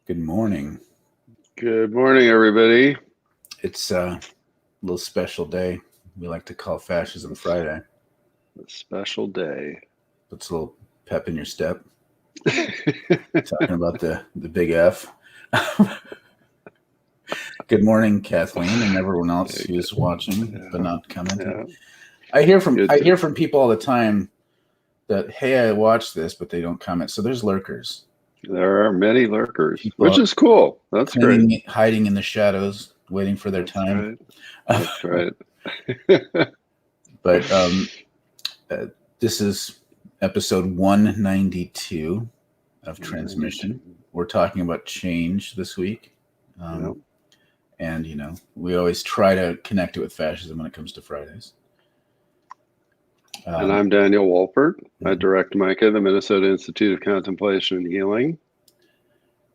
Good morning. Good morning, everybody. It's a little special day we like to call Fascism Friday. A special day. Puts a little pep in your step. Talking about the big F. Good morning, Kathleen, and everyone else who's watching but not commenting. Yeah. I hear from people all the time that, hey, I watched this, but they don't comment. So there's lurkers. There are many lurkers, People which is cool. That's great. hiding in the shadows, waiting for their time. Right. That's right. But this is episode 192 of Transmission. We're talking about change this week. And, we always try to connect it with fascism when it comes to Fridays. And I'm Daniel Wolpert. I direct MICA, the Minnesota Institute of Contemplation and Healing.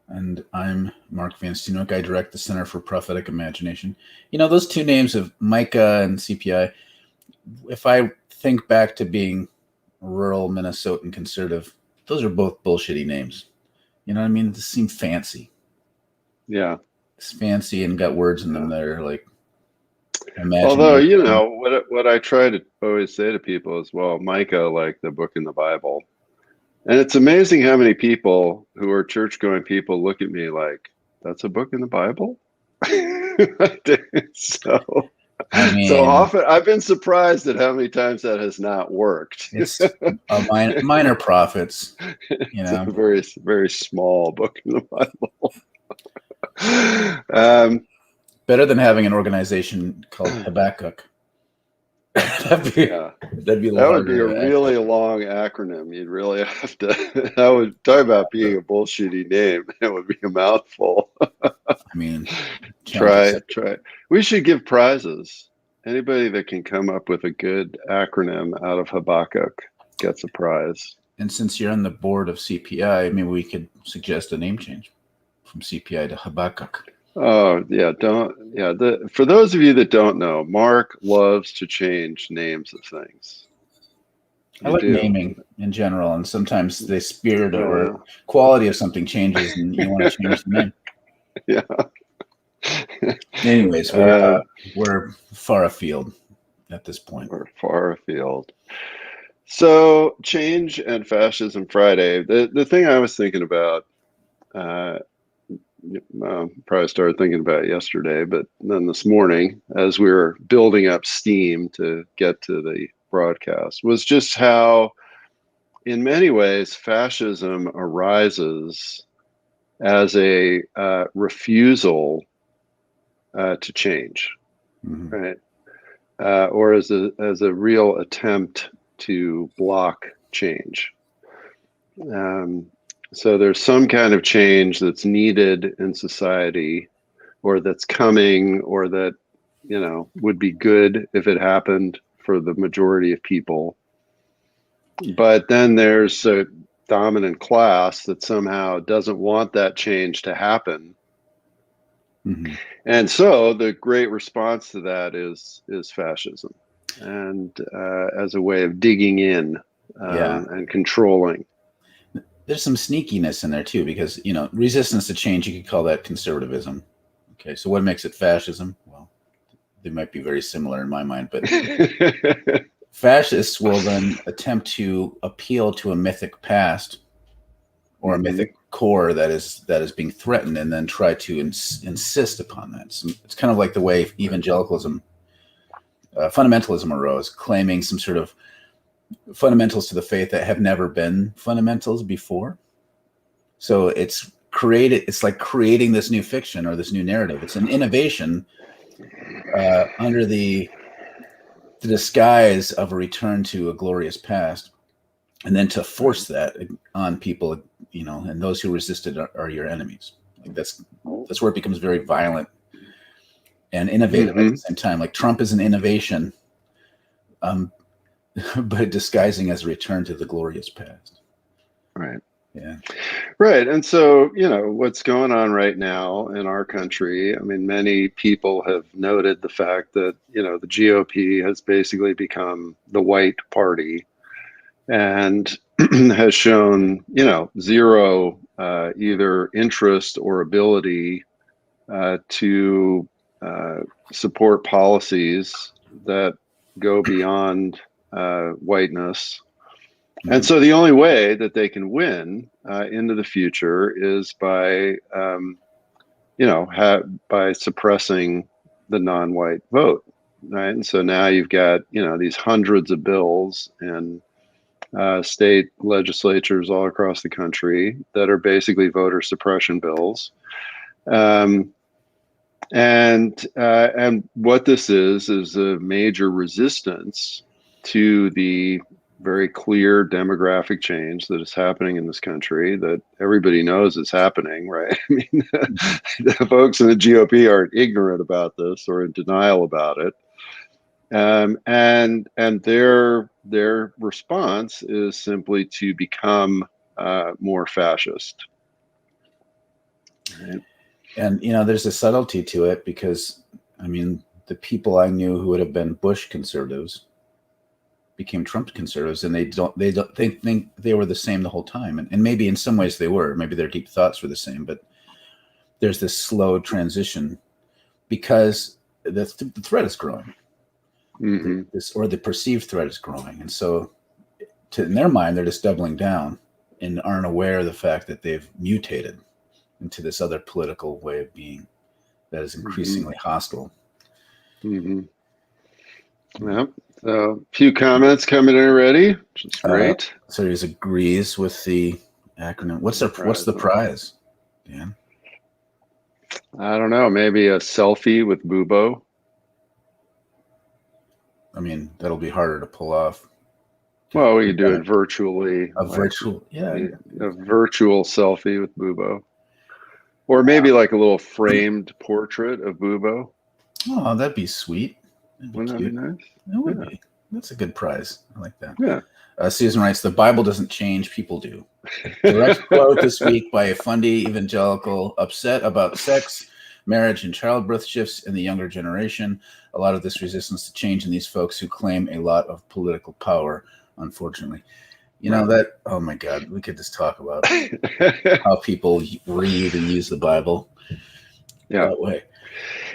And I'm Mark Van Steenhoek. I direct the Center for Prophetic Imagination. Those two names of MICA and CPI, if I think back to being rural Minnesotan conservative, those are both bullshitty names. You know what I mean? They seem fancy. Yeah. It's fancy and got words in them that are like Although, what I try to always say to people is, well, Micah, like the book in the Bible. And it's amazing how many people who are church-going people look at me like, that's a book in the Bible? So often I've been surprised at how many times that has not worked. It's minor prophets. It's a very, very small book in the Bible. Better than having an organization called Habakkuk. That would be a really long acronym. You'd really have to. I would talk about being a bullshitty name. It would be a mouthful. Try. We should give prizes. Anybody that can come up with a good acronym out of Habakkuk gets a prize. And since you're on the board of CPI, maybe we could suggest a name change from CPI to Habakkuk. Oh, yeah. For those of you that don't know, Mark loves to change names of things. I like naming in general, and sometimes the spirit or quality of something changes and you want to change the name. Yeah. Anyways, we're far afield at this point. We're far afield. So, change and Fascism Friday. The thing I was thinking about, probably started thinking about it yesterday, but then this morning, as we were building up steam to get to the broadcast, was just how, in many ways, fascism arises as a refusal to change, right? Or as a real attempt to block change. So there's some kind of change that's needed in society, or that's coming, or that, would be good if it happened for the majority of people. But then there's a dominant class that somehow doesn't want that change to happen. Mm-hmm. And so the great response to that is fascism, and as a way of digging in and controlling. There's some sneakiness in there too, because, resistance to change, you could call that conservatism. Okay, so what makes it fascism? Well, they might be very similar in my mind, but fascists will then attempt to appeal to a mythic past or a mythic core that is being threatened, and then try to insist upon that. So it's kind of like the way evangelicalism, fundamentalism arose, claiming some sort of fundamentals to the faith that have never been fundamentals before. So it's like creating this new fiction or this new narrative. It's an innovation under the disguise of a return to a glorious past, and then to force that on people, and those who resisted are your enemies. Like that's where it becomes very violent and innovative at the same time. Like Trump is an innovation, but disguising as a return to the glorious past. Right. Yeah. Right. And so, what's going on right now in our country, many people have noted the fact that, the GOP has basically become the white party. And has shown, zero either interest or ability to support policies that go beyond whiteness. And so the only way that they can win into the future is by, by suppressing the non-white vote, right? And so now you've got, these hundreds of bills and state legislatures all across the country that are basically voter suppression bills. And what this is a major resistance to the very clear demographic change that is happening in this country, that everybody knows is happening, right? I mean, the folks in the GOP aren't ignorant about this or in denial about it. And their response is simply to become more fascist. Right? And there's a subtlety to it, because I mean, the people I knew who would have been Bush conservatives became Trump conservatives, and they think they were the same the whole time. And maybe in some ways they were. Maybe their deep thoughts were the same, but there's this slow transition because the threat is growing. Mm-hmm. Or the perceived threat is growing, and so in their mind they're just doubling down and aren't aware of the fact that they've mutated into this other political way of being that is increasingly hostile. Mm-hmm. Yeah. So a few comments coming in already, which is great. So he agrees with the acronym. What's the prize? Dan? I don't know. Maybe a selfie with Bubo. I mean, that'll be harder to pull off. Well, we could do it virtually. A virtual selfie with Bubo. Or maybe like a little framed portrait of Bubo. Oh, that'd be sweet. Wouldn't that be nice? It would be. That's a good prize. I like that. Yeah. Susan writes, the Bible doesn't change, people do. Direct quote this week by a fundy evangelical upset about sex, marriage, and childbirth shifts in the younger generation. A lot of this resistance to change in these folks who claim a lot of political power, unfortunately. Oh my God, we could just talk about how people read and use the Bible that way.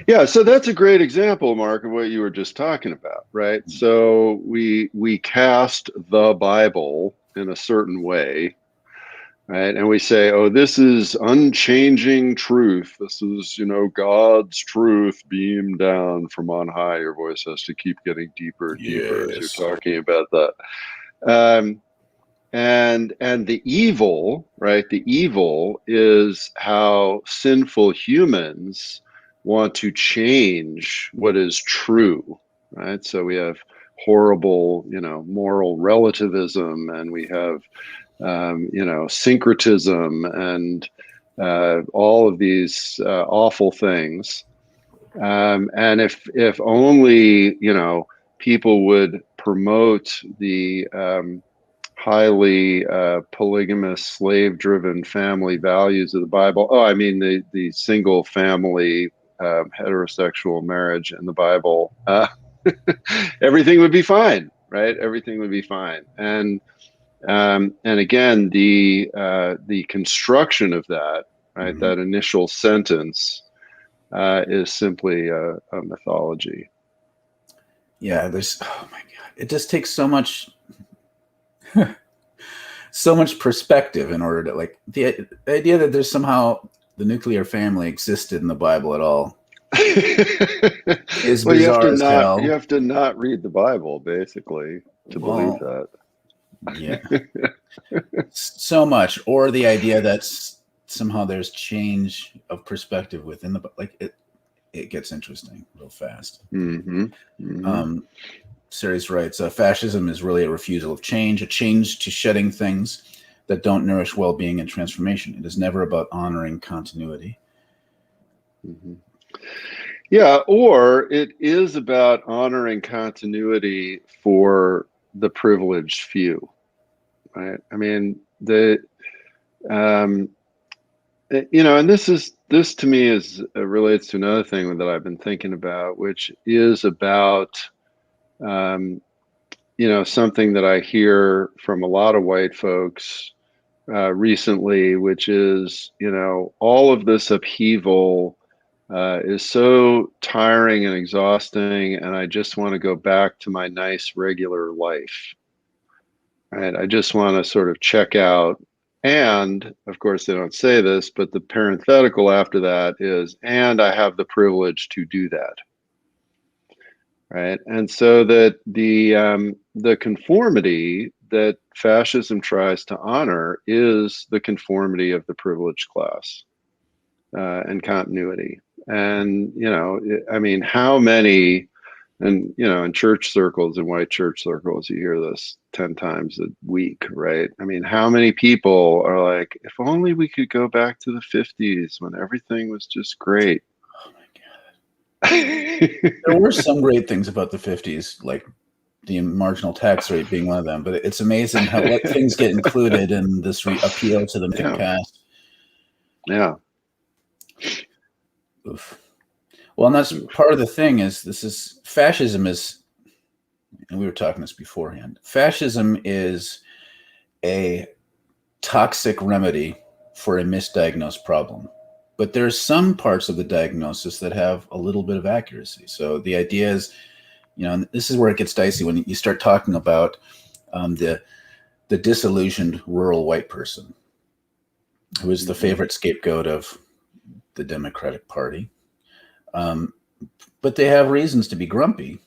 Yeah, so that's a great example, Mark, of what you were just talking about, right? So we cast the Bible in a certain way, right? And we say, oh, this is unchanging truth. This is, God's truth beamed down from on high. Your voice has to keep getting deeper and deeper as you're talking about that. And the evil, right? The evil is how sinful humans want to change what is true, right? So we have horrible, moral relativism, and we have, syncretism, and all of these awful things. And if only, people would promote the highly polygamous, slave-driven family values of the Bible. Oh, I mean the single family heterosexual marriage in the Bible. Everything would be fine, right? Everything would be fine. And again, the construction of that, right? That initial sentence is simply a mythology. Yeah, oh my God, it just takes so much. So much perspective in order to the idea that there's somehow the nuclear family existed in the Bible at all is bizarre as hell. You have to not read the Bible basically to believe that. Yeah. So much, or the idea that somehow there's change of perspective within it gets interesting real fast. Series writes, fascism is really a refusal of change, a change to shedding things that don't nourish well-being and transformation. It is never about honoring continuity. Yeah, or it is about honoring continuity for the privileged few, right? I mean, and this to me relates to another thing that I've been thinking about, which is about something that I hear from a lot of white folks recently, which is, all of this upheaval is so tiring and exhausting, and I just want to go back to my nice regular life. Right? I just want to sort of check out. And of course, they don't say this, but the parenthetical after that is, and I have the privilege to do that. Right. And so that the conformity that fascism tries to honor is the conformity of the privileged class and continuity. And, I mean, how many, and, in church circles, in white church circles, you hear this 10 times a week, right? I mean, how many people are like, if only we could go back to the 50s when everything was just great. Oh my God. There were some great things about the 50s, like the marginal tax rate being one of them, but it's amazing how what things get included in this appeal to the mythic past. Yeah. Oof. Well, and that's part of the thing is fascism is, and we were talking this beforehand, fascism is a toxic remedy for a misdiagnosed problem. But there's some parts of the diagnosis that have a little bit of accuracy. So the idea is, and this is where it gets dicey when you start talking about the disillusioned rural white person who is the favorite scapegoat of the Democratic Party. But they have reasons to be grumpy,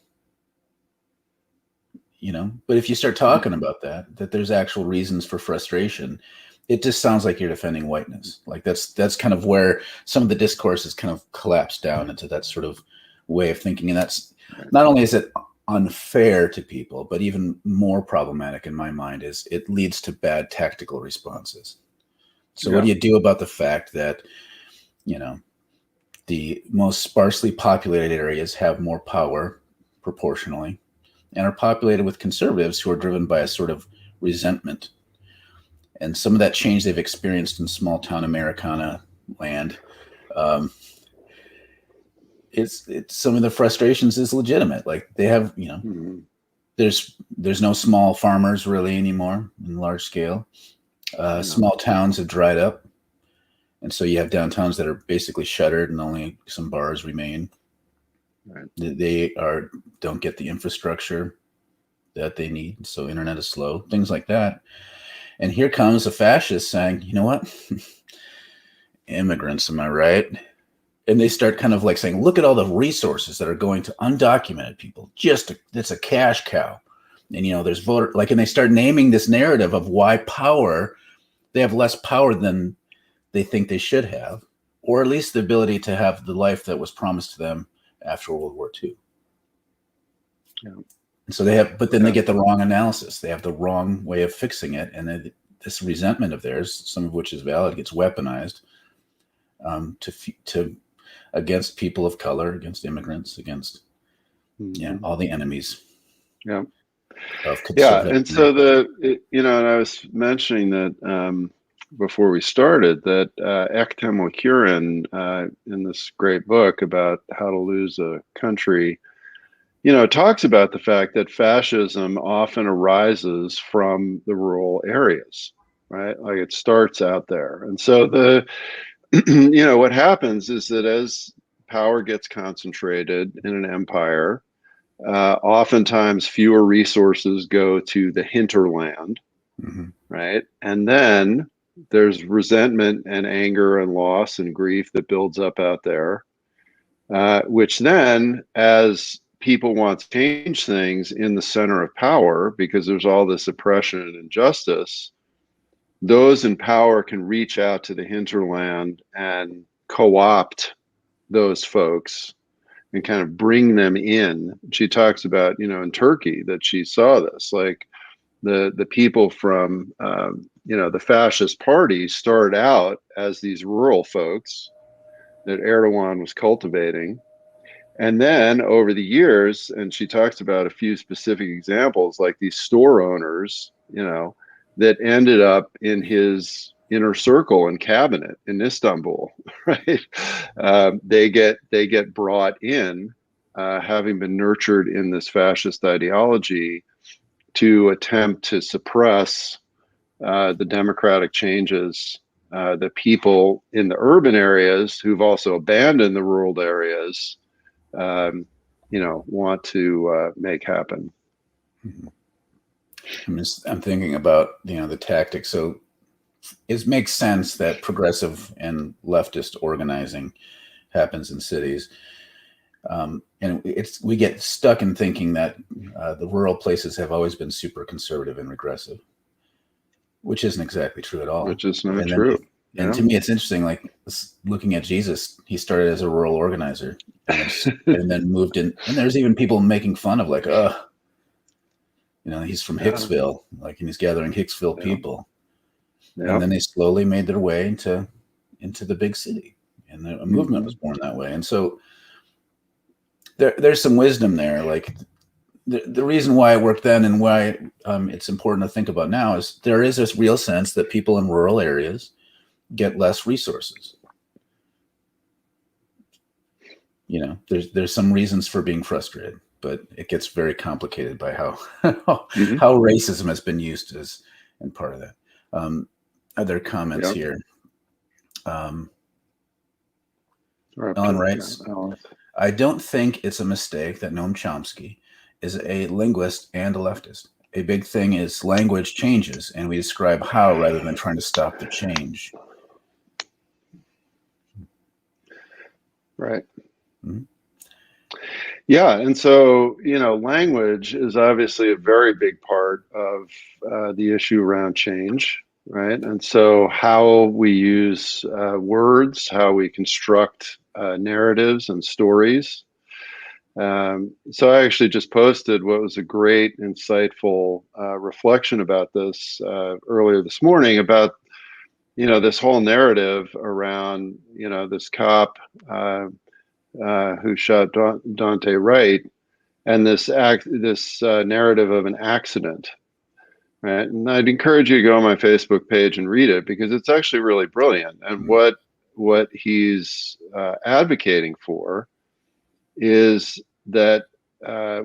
but if you start talking about that there's actual reasons for frustration, it just sounds like you're defending whiteness. Like that's kind of where some of the discourse has kind of collapsed down into that sort of way of thinking. And that's not only is it unfair to people, but even more problematic in my mind is it leads to bad tactical responses. So what do you do about the fact that, the most sparsely populated areas have more power proportionally and are populated with conservatives who are driven by a sort of resentment? And some of that change they've experienced in small town Americana land, it's some of the frustrations is legitimate. Like they have, there's no small farmers really anymore in large scale. Small towns have dried up. And so you have downtowns that are basically shuttered and only some bars remain. Right. They don't get the infrastructure that they need. So internet is slow, things like that. And here comes a fascist saying, you know what? Immigrants, am I right? And they start kind of like saying, look at all the resources that are going to undocumented people. It's a cash cow. And, there's voter, and they start naming this narrative of why they have less power than they think they should have, or at least the ability to have the life that was promised to them after World War II. Yeah. And so they get the wrong analysis. They have the wrong way of fixing it. And then this resentment of theirs, some of which is valid, gets weaponized to against people of color, against immigrants, against all the enemies. Yeah. And so and I was mentioning that before we started that Ektem Lacurin in this great book about how to lose a country, talks about the fact that fascism often arises from the rural areas, right? Like it starts out there. And so what happens is that as power gets concentrated in an empire, oftentimes fewer resources go to the hinterland, right? And then there's resentment and anger and loss and grief that builds up out there, which then, as people want to change things in the center of power, because there's all this oppression and injustice, those in power can reach out to the hinterland and co-opt those folks and kind of bring them in. She talks about, in Turkey that she saw this, like the people from, the fascist party started out as these rural folks that Erdogan was cultivating. And then over the years, and she talks about a few specific examples, like these store owners, that ended up in his inner circle and cabinet in Istanbul, right? They get brought in, having been nurtured in this fascist ideology, to attempt to suppress the democratic changes that people in the urban areas who've also abandoned the rural areas, want to make happen. I'm thinking about, the tactics. So it makes sense that progressive and leftist organizing happens in cities. And we get stuck in thinking that the rural places have always been super conservative and regressive, which isn't exactly true at all. Which is not true. And to me, it's interesting, like looking at Jesus, he started as a rural organizer and then moved in. And there's even people making fun of like, he's from Hicksville, like, and he's gathering Hicksville people. And then they slowly made their way into the big city, and a movement was born that way. And so there's some wisdom there. Like the reason why it worked then and why it's important to think about now is there is this real sense that people in rural areas get less resources. There's some reasons for being frustrated, but it gets very complicated by how racism has been used as and part of that. Other comments here. Ellen writes, I don't think it's a mistake that Noam Chomsky is a linguist and a leftist. A big thing is language changes, and we describe how rather than trying to stop the change. Right. Mm-hmm. Yeah, and so, language is obviously a very big part of the issue around change, right? And so how we use words, how we construct narratives and stories. So I actually just posted what was a great, insightful reflection about this earlier this morning about, this whole narrative around, this cop who shot Dante Wright, and this narrative of an accident, right? And I'd encourage you to go on my Facebook page and read it because it's actually really brilliant. And what he's advocating for is that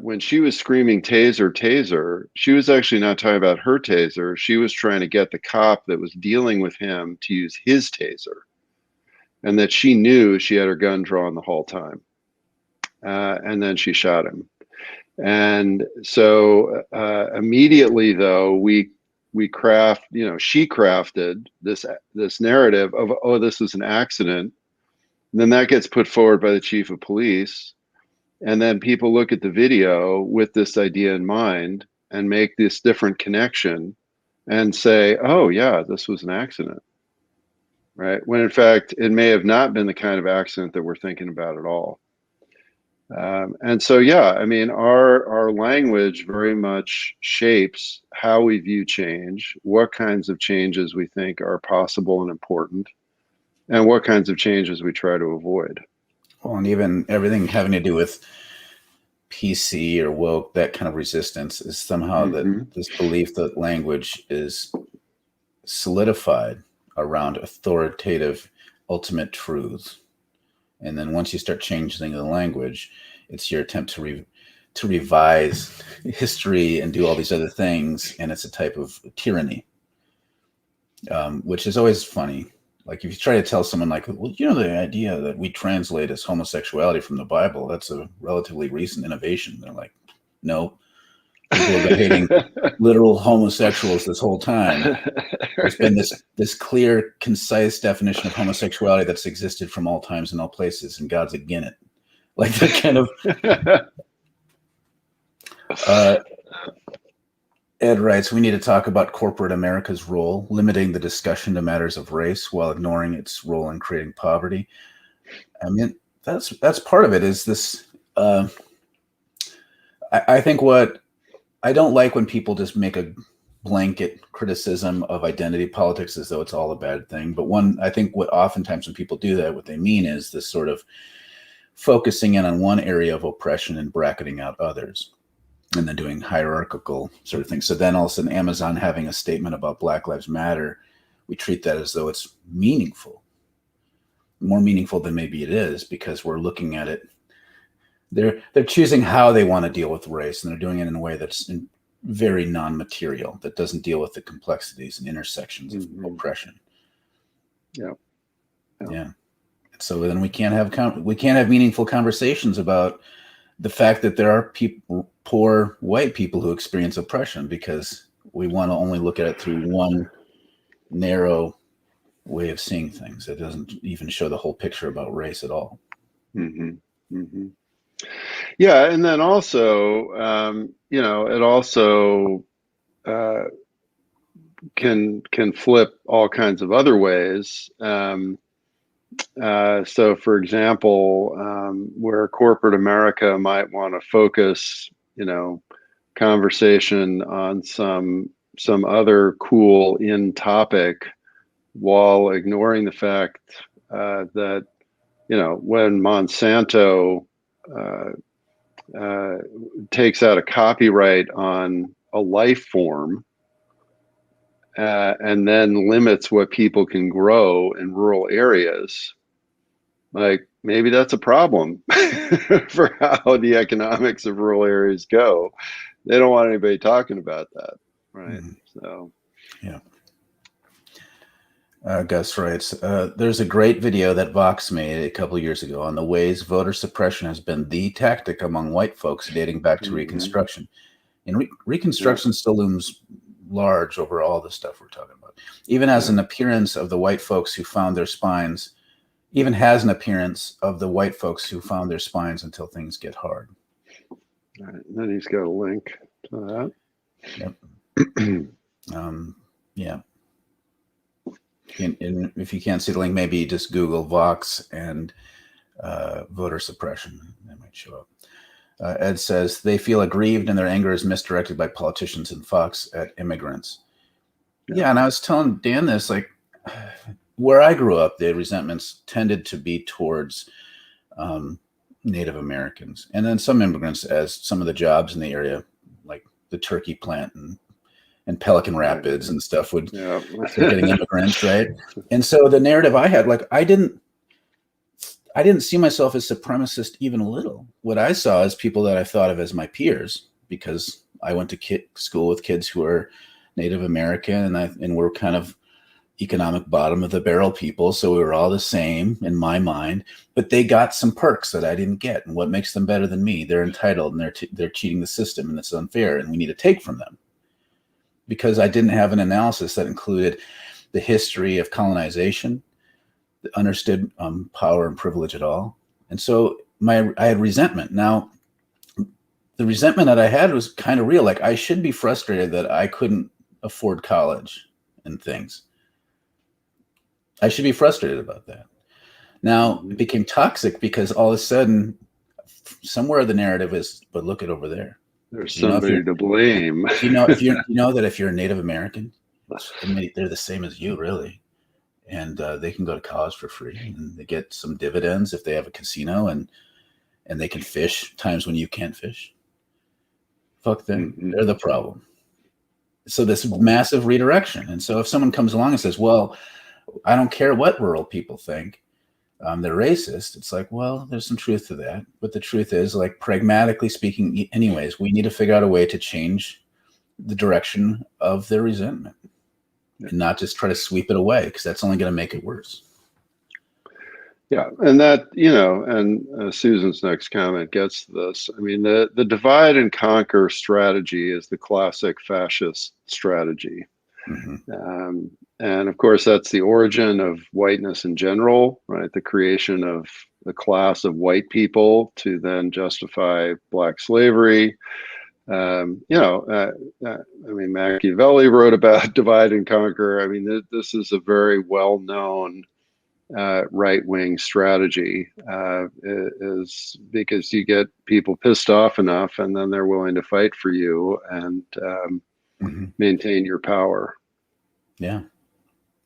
when she was screaming "taser, taser," she was actually not talking about her taser. She was trying to get the cop that was dealing with him to use his taser, and that she knew she had her gun drawn the whole time. And then she shot him. And so immediately, though, she crafted this narrative of, oh, this is an accident. And then that gets put forward by the chief of police. And then people look at the video with this idea in mind and make this different connection and say, oh, yeah, this was an accident. Right? When in fact, it may have not been the kind of accident that we're thinking about at all. And so, our language very much shapes how we view change, what kinds of changes we think are possible and important, and what kinds of changes we try to avoid. Well, and even everything having to do with PC or woke, that kind of resistance is somehow that this belief that language is solidified around authoritative ultimate truths. And then once you start changing the language, it's your attempt to revise history and do all these other things. And it's a type of tyranny, which is always funny. Like if you try to tell someone like, well, the idea that we translate as homosexuality from the Bible, that's a relatively recent innovation. They're like, no, people have been hating literal homosexuals this whole time. There's been this clear, concise definition of homosexuality that's existed from all times and all places, and God's again it. Like that kind of. Ed writes, we need to talk about corporate America's role, limiting the discussion to matters of race while ignoring its role in creating poverty. I mean, that's part of it. Is this? I think what I don't like when people just make a blanket criticism of identity politics as though it's all a bad thing. But I think what oftentimes when people do that, what they mean is this sort of focusing in on one area of oppression and bracketing out others, and then doing hierarchical sort of things. So then all of a sudden Amazon having a statement about Black Lives Matter, we treat that as though it's meaningful, more meaningful than maybe it is, because we're looking at it. They're choosing how they want to deal with race, and they're doing it in a way that's very non-material, that doesn't deal with the complexities and intersections of oppression. Yeah. So then we can't have meaningful conversations about the fact that there are poor white people who experience oppression, because we want to only look at it through one narrow way of seeing things. It doesn't even show the whole picture about race at all. Yeah, and then also, it also can flip all kinds of other ways. So, for example, where corporate America might want to focus, conversation on some other cool in topic, while ignoring the fact that when Monsanto takes out a copyright on a life form, and then limits what people can grow in rural areas, like maybe that's a problem for how the economics of rural areas go. They don't want anybody talking about that, right? So, yeah. Gus writes, there's a great video that Vox made a couple of years ago on the ways voter suppression has been the tactic among white folks dating back to Reconstruction. And Reconstruction still looms large over all the stuff we're talking about. Even as an appearance of the white folks who found their spines, even has an appearance of the white folks who found their spines until things get hard. All right, then he's got a link to that. Yep. Yeah. And if you can't see the link, maybe just Google Vox and voter suppression. That might show up. Ed says they feel aggrieved and their anger is misdirected by politicians and Fox at immigrants. Yeah, and I was telling Dan this, like, where I grew up, the resentments tended to be towards Native Americans, and then some immigrants, as some of the jobs in the area, like the turkey plant and Pelican Rapids and stuff, would start getting immigrants, right? And so the narrative I had, like, I didn't see myself as supremacist even a little. What I saw is people that I thought of as my peers, because I went to school with kids who are Native American, and we're kind of economic bottom of the barrel people, so we were all the same in my mind. But they got some perks that I didn't get, and what makes them better than me? They're entitled, and they're cheating the system, and it's unfair, and we need to take from them. Because I didn't have an analysis that included the history of colonization, that understood power and privilege at all. And so I had resentment. Now, the resentment that I had was kind of real. Like, I should be frustrated that I couldn't afford college and things. I should be frustrated about that. Now, it became toxic because all of a sudden, somewhere the narrative is, but look at over there. There's somebody to blame. You know that if you're a Native American, they're the same as you, really. And they can go to college for free, and they get some dividends if they have a casino, and they can fish times when you can't fish. Fuck them. They're the problem. So this massive redirection. And so if someone comes along and says, well, I don't care what rural people think, they're racist. It's like, well, there's some truth to that. But the truth is, like, pragmatically speaking, anyways, we need to figure out a way to change the direction of their resentment and not just try to sweep it away, because that's only going to make it worse. Yeah, and that, and Susan's next comment gets this. I mean, the divide and conquer strategy is the classic fascist strategy. And of course, that's the origin of whiteness in general, right? The creation of the class of white people to then justify black slavery. I mean, Machiavelli wrote about divide and conquer. I mean, this is a very well-known right-wing strategy, is because you get people pissed off enough, and then they're willing to fight for you and maintain your power. Yeah.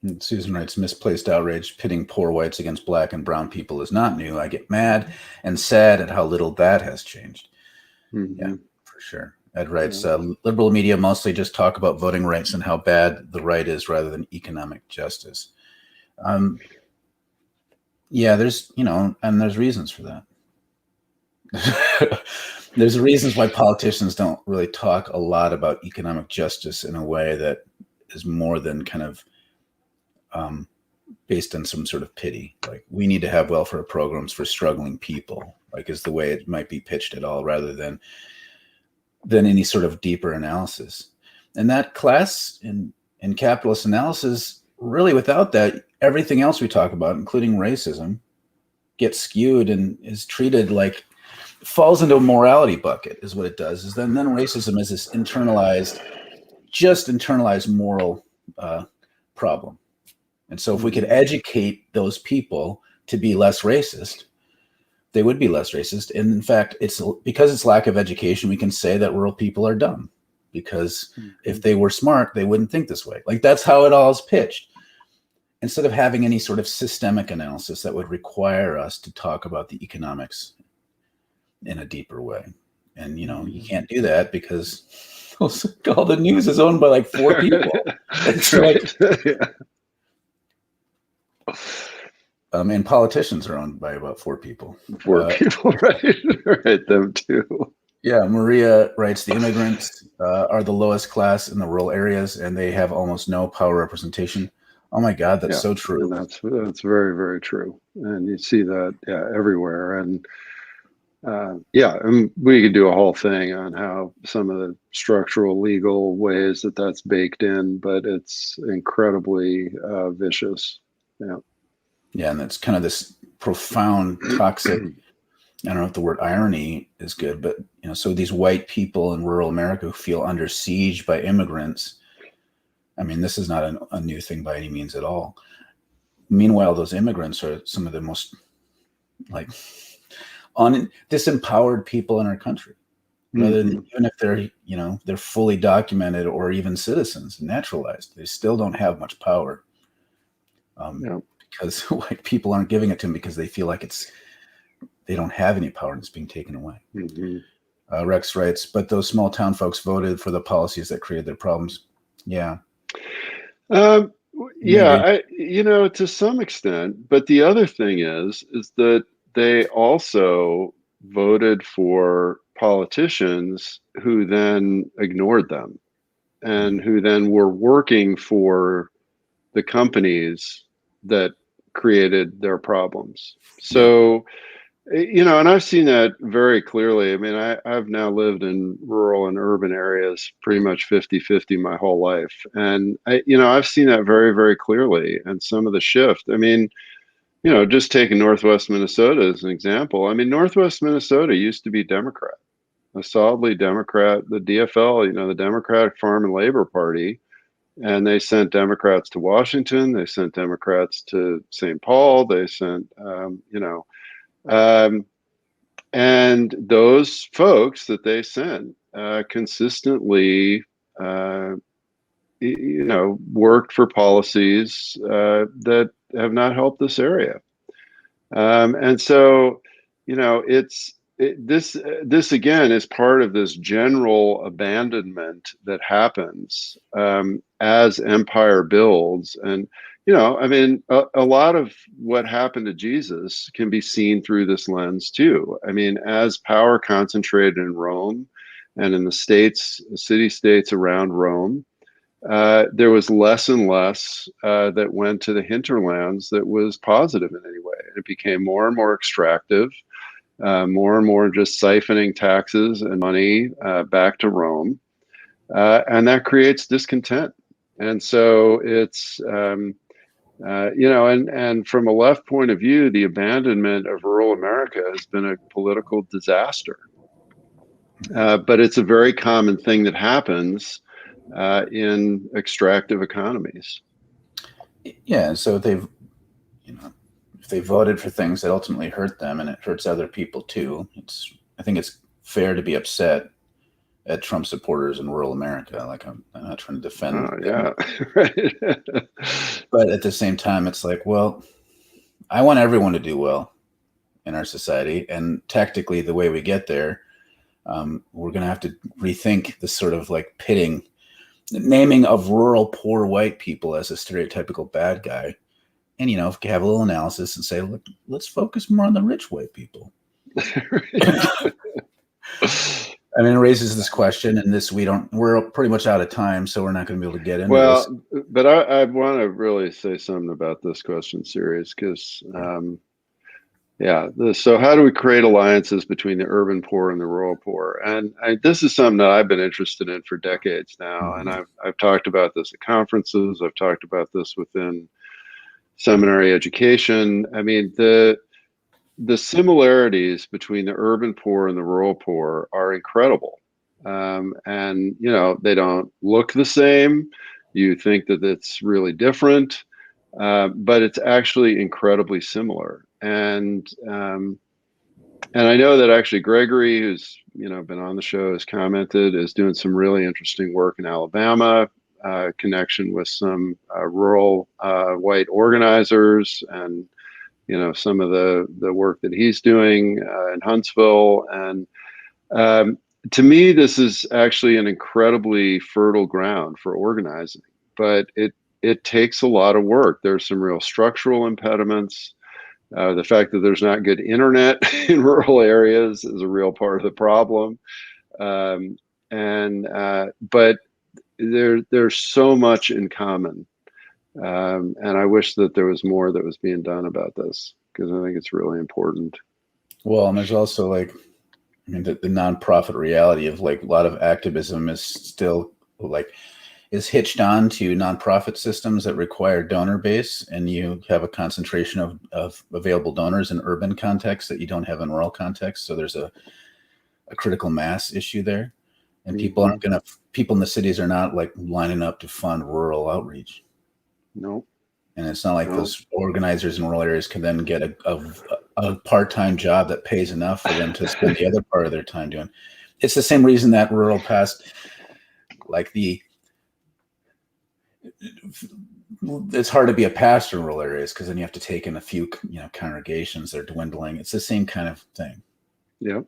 And Susan writes, misplaced outrage pitting poor whites against black and brown people is not new. I get mad and sad at how little that has changed. Yeah, for sure. Ed writes, liberal media mostly just talk about voting rights and how bad the right is rather than economic justice. Yeah, there's, and there's reasons for that. There's reasons why politicians don't really talk a lot about economic justice in a way that is more than kind of based on some sort of pity. Like, we need to have welfare programs for struggling people, like, is the way it might be pitched at all, rather than any sort of deeper analysis. And that class in capitalist analysis, really, without that, everything else we talk about, including racism, gets skewed and is treated like, falls into a morality bucket, is what it does. Is then racism is this internalized moral problem. And so if we could educate those people to be less racist, they would be less racist. And in fact, it's because it's lack of education, we can say that rural people are dumb, because if they were smart, they wouldn't think this way. Like, that's how it all is pitched. Instead of having any sort of systemic analysis that would require us to talk about the economics in a deeper way. And, you can't do that because all the news is owned by like 4 people. It's and politicians are owned by about 4 people. 4 people, right? Right, them too. Yeah, Maria writes, the immigrants are the lowest class in the rural areas, and they have almost no power representation. Oh my God, that's so true. And that's very, very true. And you see that everywhere. And and we could do a whole thing on how some of the structural legal ways that's baked in, but it's incredibly vicious. Yeah. Yeah, and it's kind of this profound, toxic, I don't know if the word irony is good, but, so these white people in rural America who feel under siege by immigrants, I mean, this is not a new thing by any means at all. Meanwhile, those immigrants are some of the most, like, disempowered people in our country. Rather than, even if they're, they're fully documented or even citizens, naturalized, they still don't have much power. Because white people aren't giving it to them because they feel like they don't have any power and it's being taken away. Rex writes, but those small town folks voted for the policies that created their problems. Yeah. To some extent. But the other thing is that they also voted for politicians who then ignored them and who then were working for the companies that created their problems. So, and I've seen that very clearly. I mean, I've now lived in rural and urban areas pretty much 50-50 my whole life. And I've seen that very, very clearly. And some of the shift, I mean, just taking Northwest Minnesota as an example. I mean, Northwest Minnesota used to be Democrat, a solidly Democrat, the DFL, the Democratic Farm and Labor Party. And they sent Democrats to Washington. They sent Democrats to St. Paul. They sent, and those folks that they sent consistently, worked for policies that have not helped this area. And so, this again is part of this general abandonment that happens as empire builds. And, I mean, a lot of what happened to Jesus can be seen through this lens too. I mean, as power concentrated in Rome and in the city-states around Rome, there was less and less that went to the hinterlands that was positive in any way. It became more and more extractive. More and more just siphoning taxes and money back to Rome. And that creates discontent. And so it's, and from a left point of view, the abandonment of rural America has been a political disaster. But it's a very common thing that happens in extractive economies. Yeah, so they've, if they voted for things that ultimately hurt them and it hurts other people too, I think it's fair to be upset at Trump supporters in rural America. Like, I'm not trying to defend them. Right. But at the same time, it's like, well, I want everyone to do well in our society. And tactically, the way we get there, we're going to have to rethink this sort of like naming of rural poor white people as a stereotypical bad guy. And, have a little analysis and say, look, let's focus more on the rich white people. I mean, it raises this question, and we're pretty much out of time, so we're not going to be able to get into this. Well, but I want to really say something about this question series because, so how do we create alliances between the urban poor and the rural poor? And this is something that I've been interested in for decades now, and I've talked about this at conferences. I've talked about this within seminary education. I mean, the similarities between the urban poor and the rural poor are incredible. And, they don't look the same. You think that it's really different, but it's actually incredibly similar. And I know that actually Gregory, who's, been on the show, has commented, is doing some really interesting work in Alabama, connection with some rural white organizers, and some of the work that he's doing in Huntsville. And to me, this is actually an incredibly fertile ground for organizing, but it takes a lot of work. There's some real structural impediments. The fact that there's not good internet in rural areas is a real part of the problem. But there's so much in common. And I wish that there was more that was being done about this, because I think it's really important. Well, and there's also the nonprofit reality of a lot of activism is still is hitched on to nonprofit systems that require donor base, and you have a concentration of available donors in urban contexts that you don't have in rural contexts. So there's a critical mass issue there, and people in the cities are not lining up to fund rural outreach. No. And it's not like those organizers in rural areas can then get a part-time job that pays enough for them to spend the other part of their time doing. It's the same reason that rural passed, it's hard to be a pastor in rural areas, because then you have to take in a few, congregations that are dwindling. It's the same kind of thing. Yeah.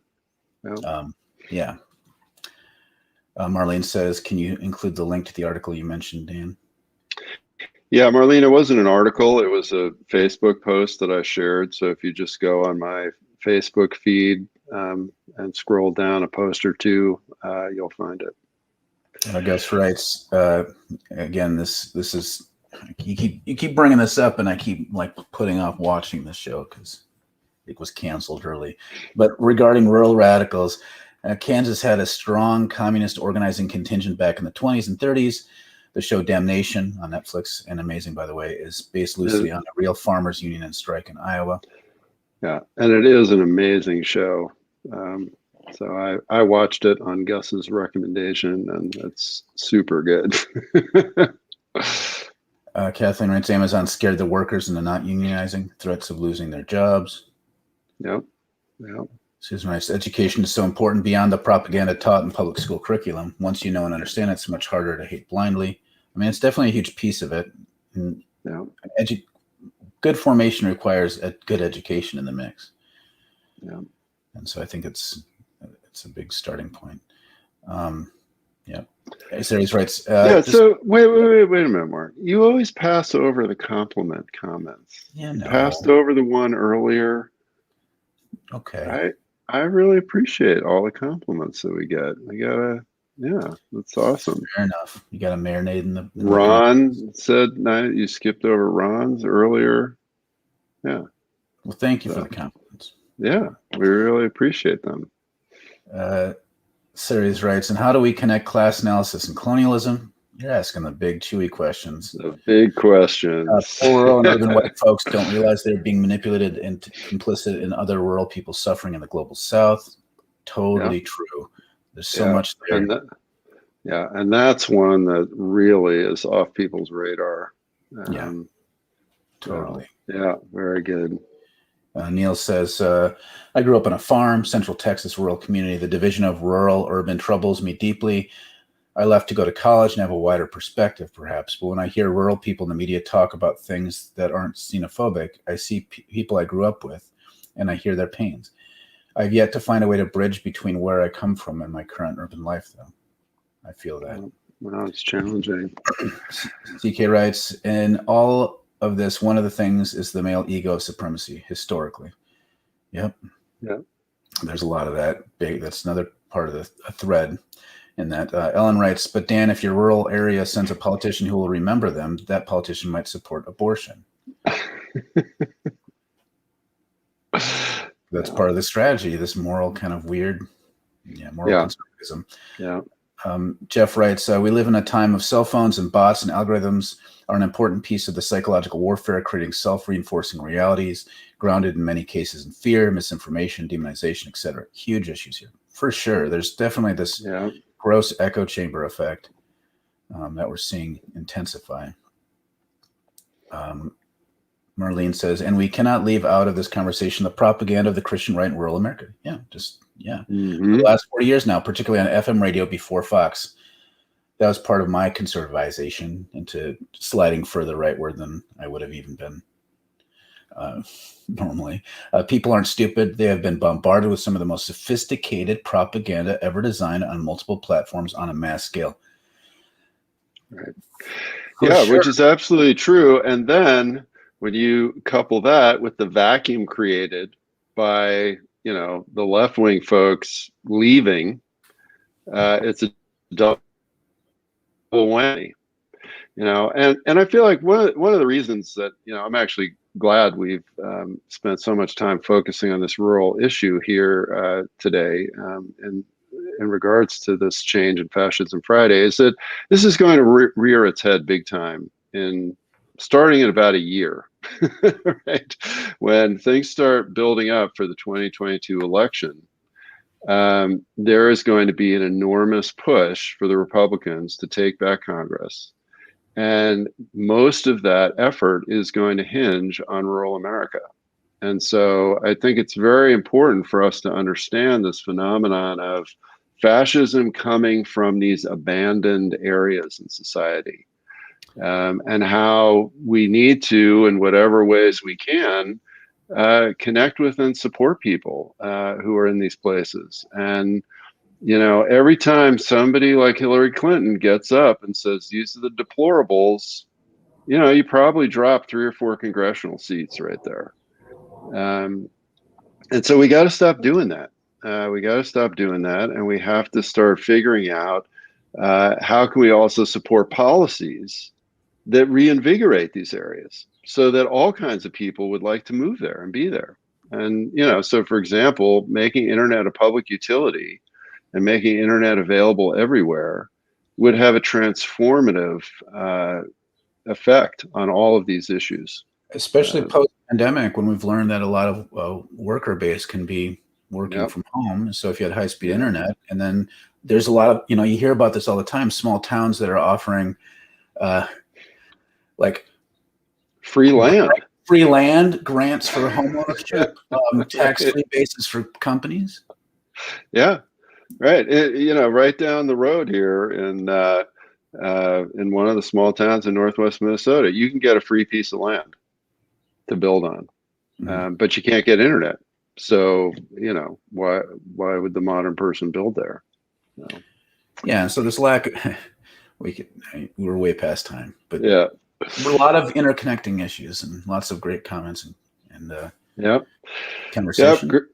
Marlene says, can you include the link to the article you mentioned, Dan? Yeah, Marlene, it wasn't an article. It was a Facebook post that I shared. So if you just go on my Facebook feed and scroll down a post or two, you'll find it. I guess writes, again, this is, you keep bringing this up, and I keep putting off watching the show because it was canceled early. But regarding rural radicals, Kansas had a strong communist organizing contingent back in the 20s and 30s. The show Damnation on Netflix, and amazing, by the way, is based loosely on a real farmers union and strike in Iowa. Yeah, and it is an amazing show. So I watched it on Gus's recommendation, and it's super good. Kathleen writes, Amazon scared the workers into not unionizing, threats of losing their jobs. Yep. Susan writes, education is so important beyond the propaganda taught in public school curriculum. Once you know and understand it, it's much harder to hate blindly. I mean, it's definitely a huge piece of it. And good formation requires a good education in the mix. Yeah. And so I think it's a big starting point. Series writes. So wait a minute, Mark. You always pass over the compliment comments. Yeah, no. Passed over the one earlier. Okay. I really appreciate all the compliments that we get. That's awesome. Fair enough. You got to marinate in the. Ron said you skipped over Ron's earlier. Yeah. Well, thank you for the compliments. Yeah, we really appreciate them. Series writes, and how do we connect class analysis and colonialism? You're asking the big, chewy questions. The big questions. Poor rural and urban white folks don't realize they're being manipulated and complicit in other rural people suffering in the global South. Totally true. There's so much there. And that's one that really is off people's radar. Totally. Yeah, very good. Neil says, I grew up on a farm, Central Texas rural community. The division of rural-urban troubles me deeply. I left to go to college and have a wider perspective, perhaps. But when I hear rural people in the media talk about things that aren't xenophobic, I see people I grew up with, and I hear their pains. I've yet to find a way to bridge between where I come from and my current urban life, though. I feel that. Well, it's challenging. CK writes, in all of this, one of the things is the male ego of supremacy, historically. Yep. Yeah. There's a lot of that. That's another part of the thread. In that, Ellen writes, but Dan, if your rural area sends a politician who will remember them, that politician might support abortion. That's part of the strategy, this moral kind of weird, moral conservatism. Yeah. Jeff writes, we live in a time of cell phones and bots, and algorithms are an important piece of the psychological warfare, creating self-reinforcing realities, grounded in many cases in fear, misinformation, demonization, etc. Huge issues here, for sure. There's definitely this gross echo chamber effect that we're seeing intensify. Marlene says, and we cannot leave out of this conversation the propaganda of the Christian right in rural America. Mm-hmm. For the last 40 years now, particularly on FM radio before Fox. That was part of my conservativization into sliding further rightward than I would have even been normally. People aren't stupid. They have been bombarded with some of the most sophisticated propaganda ever designed on multiple platforms on a mass scale. Right. Which is absolutely true. And then when you couple that with the vacuum created by, the left-wing folks leaving, it's a double whammy, and I feel like one of the reasons that, I'm actually glad we've spent so much time focusing on this rural issue here today, and in regards to this change in Fascism Friday, is that this is going to rear its head big time starting in about a year, right? When things start building up for the 2022 election, there is going to be an enormous push for the Republicans to take back Congress. And most of that effort is going to hinge on rural America. And so I think it's very important for us to understand this phenomenon of fascism coming from these abandoned areas in society, and how we need to, in whatever ways we can, connect with and support people who are in these places. And, every time somebody like Hillary Clinton gets up and says, these are the deplorables, you probably drop 3 or 4 congressional seats right there. And so we got to stop doing that. And we have to start figuring out how can we also support policies that reinvigorate these areas so that all kinds of people would like to move there and be there. And, so for example, making internet a public utility and making internet available everywhere would have a transformative effect on all of these issues. Especially post-pandemic, when we've learned that a lot of worker base can be working from home. So if you had high-speed internet, and then there's a lot of, you hear about this all the time, small towns that are offering like free land grants for homeownership, tax-free basis for companies. Yeah, right. Right down the road here in one of the small towns in Northwest Minnesota, you can get a free piece of land to build on, but you can't get internet. So, why would the modern person build there? No. Yeah. So this lack, we're way past time, but a lot of interconnecting issues and lots of great comments and conversation.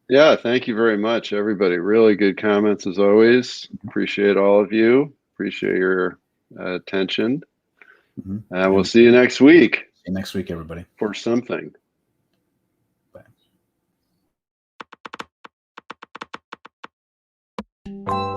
Yeah. Thank you very much, everybody. Really good comments as always. Appreciate all of you. Appreciate your attention. We'll see you next week. See you next week, everybody. For something. Bye.